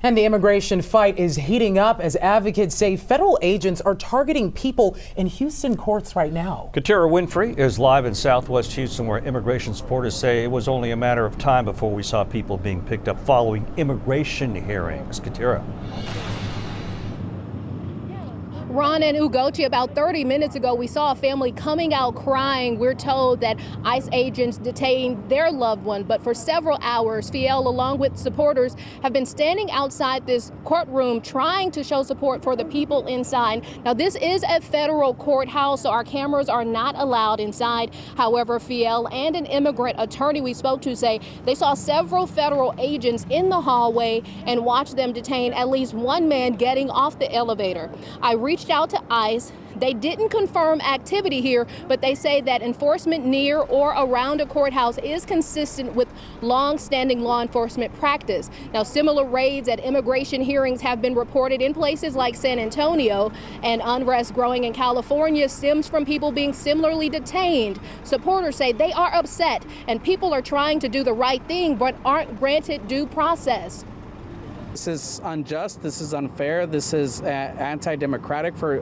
And the immigration fight is heating up as advocates say federal agents are targeting people in Houston courts right now. Katira Winfrey is live in Southwest Houston, where immigration supporters say it was only a matter of time before we saw people being picked up following immigration hearings. Katira. Ron and Ugochi, about 30 minutes ago, we saw a family coming out crying. We're told that ICE agents detained their loved one, but for several hours, FIEL, along with supporters, have been standing outside this courtroom trying to show support for the people inside. Now, this is a federal courthouse, so our cameras are not allowed inside. However, FIEL and an immigrant attorney we spoke to say they saw several federal agents in the hallway and watched them detain at least one man getting off the elevator. I reached out to ICE. They didn't confirm activity here, but they say that enforcement near or around a courthouse is consistent with long-standing law enforcement practice. Now, similar raids at immigration hearings have been reported in places like San Antonio, and unrest growing in California stems from people being similarly detained. Supporters say they are upset and people are trying to do the right thing but aren't granted due process. This is unjust, this is unfair, this is anti-democratic for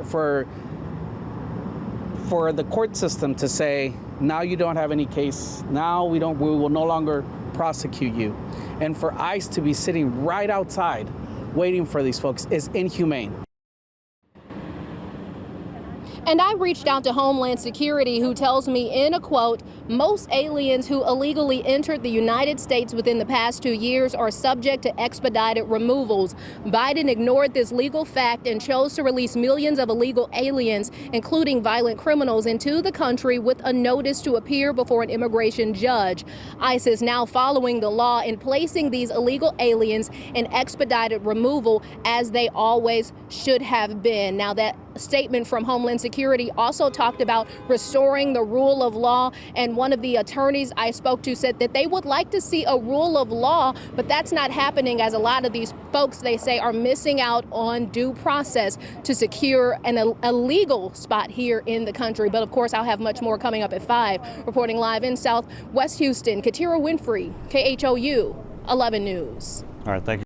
the court system to say, now you don't have any case, now we will no longer prosecute you. And for ICE to be sitting right outside waiting for these folks is inhumane. And I reached out to Homeland Security, who tells me in a quote, most aliens who illegally entered the United States within the past 2 years are subject to expedited removals. Biden ignored this legal fact and chose to release millions of illegal aliens, including violent criminals, into the country with a notice to appear before an immigration judge. ICE is now following the law and placing these illegal aliens in expedited removal, as they always should have been. Now, that statement from Homeland Security also talked about restoring the rule of law, and one of the attorneys I spoke to said that they would like to see a rule of law, but that's not happening, as a lot of these folks, they say, are missing out on due process to secure a legal spot here in the country. But of course, I'll have much more coming up at 5. Reporting live in Southwest Houston, Katira Winfrey, KHOU 11 News. All right, thank you.